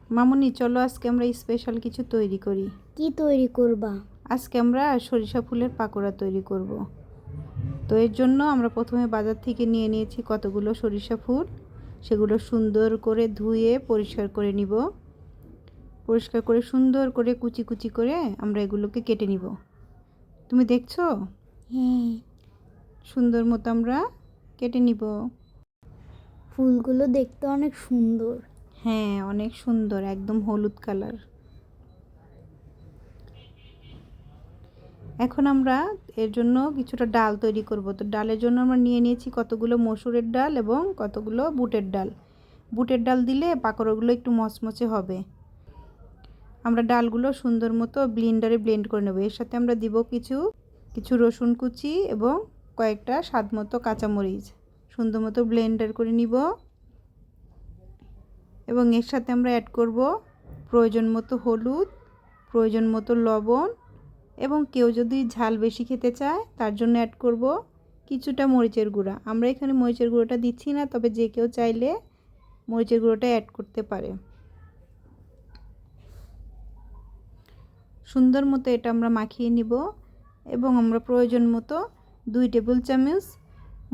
মামুনি চলো আজকে আমরা স্পেশাল কিছু তৈরি করি। কি তৈরি করবা? আজকে আমরা সরিষা ফুলের পাকোড়া তৈরি করব। তো এর জন্য আমরা প্রথমে বাজার থেকে নিয়ে নিয়েছি কতগুলো সরিষা ফুল। সেগুলো সুন্দর করে ধুয়ে পরিষ্কার করে নিব। পরিষ্কার করে সুন্দর করে কুচি কুচি করে আমরা এগুলোকে কেটে নিব। তুমি দেখছো? হ্যাঁ, সুন্দর মতো আমরা কেটে নিব। ফুলগুলো দেখতে অনেক সুন্দর। হ্যাঁ, অনেক সুন্দর, একদম হলুদ কালার। এখন আমরা এর জন্য কিছুটা ডাল তৈরি করব। তো ডালের জন্য আমরা নিয়ে নিয়েছি কতগুলো মসুরের ডাল এবং কতগুলো বুটের ডাল। বুটের ডাল দিলে পাকোড়াগুলো একটু মচমচে হবে। আমরা ডালগুলো সুন্দর মতো ব্লেন্ডারে ব্লেন্ড করে নেব। এর সাথে আমরা দিব কিছু রসুন কুচি এবং কয়েকটা স্বাদ মতো কাঁচামরিচ। সুন্দর মতো ব্লেন্ডার করে নিব এবং এর সাথে আমরা অ্যাড করব প্রয়োজন মতো হলুদ, প্রয়োজন মতো লবণ এবং কেউ যদি ঝাল বেশি খেতে চায় তার জন্য অ্যাড করব কিছুটা মরিচের গুঁড়া। আমরা এখানে মরিচের গুঁড়োটা দিচ্ছি না, তবে যে কেউ চাইলে মরিচের গুঁড়োটা অ্যাড করতে পারে। সুন্দর মতো এটা আমরা মাখিয়ে নিব এবং আমরা প্রয়োজন মতো 2 টেবিল চামচ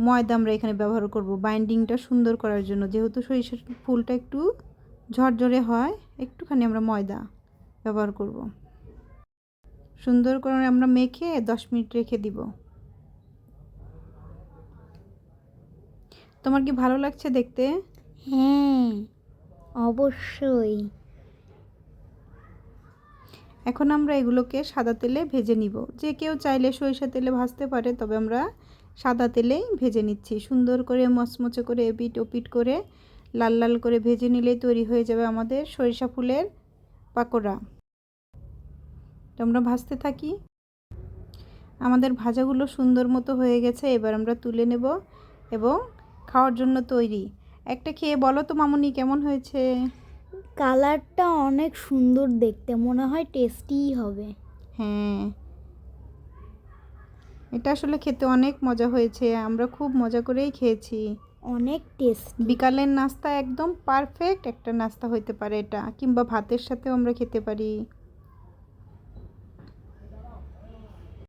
ময়দা আমরা এখানে ব্যবহার করব বাইন্ডিংটা সুন্দর করার জন্য। যেহেতু সরিষার ফুলটা একটু ঝরঝরে হয়, একটুখানি আমরা ময়দা ব্যবহার করব। সুন্দর করে আমরা মেখে 10 মিনিট রেখে দিব। তোমার কি ভালো লাগছে দেখতে? হ্যাঁ, অবশ্যই। এখন আমরা এগুলোকে সাদা তেলে ভেজে নিব। যে কেউ চাইলে সরিষা তেলে ভাজতে পারে, তবে আমরা সাদা তেলেই ভেজে নিচ্ছি। সুন্দর করে মচমচে করে এপিট ওপিট করে লাল লাল করে ভেজে নিলেই তৈরি হয়ে যাবে আমাদের সরিষা ফুলের পাকোড়া। তো আমরা ভাজতে থাকি। আমাদের ভাজাগুলো সুন্দর মতো হয়ে গেছে। এবার আমরা তুলে নেব এবং খাওয়ার জন্য তৈরি। একটা খেয়ে বলো তো মামুনি কেমন হয়েছে? কালারটা অনেক সুন্দর দেখতে, মনে হয় টেস্টিই হবে। হ্যাঁ, এটা আসলে খেতে অনেক মজা হয়েছে। আমরা খুব মজা করেই খেয়েছি। অনেক টেস্টি। বিকালের নাস্তা একদম পারফেক্ট একটা নাস্তা হতে পারে এটা, কিংবা ভাতের সাথেও আমরা খেতে পারি।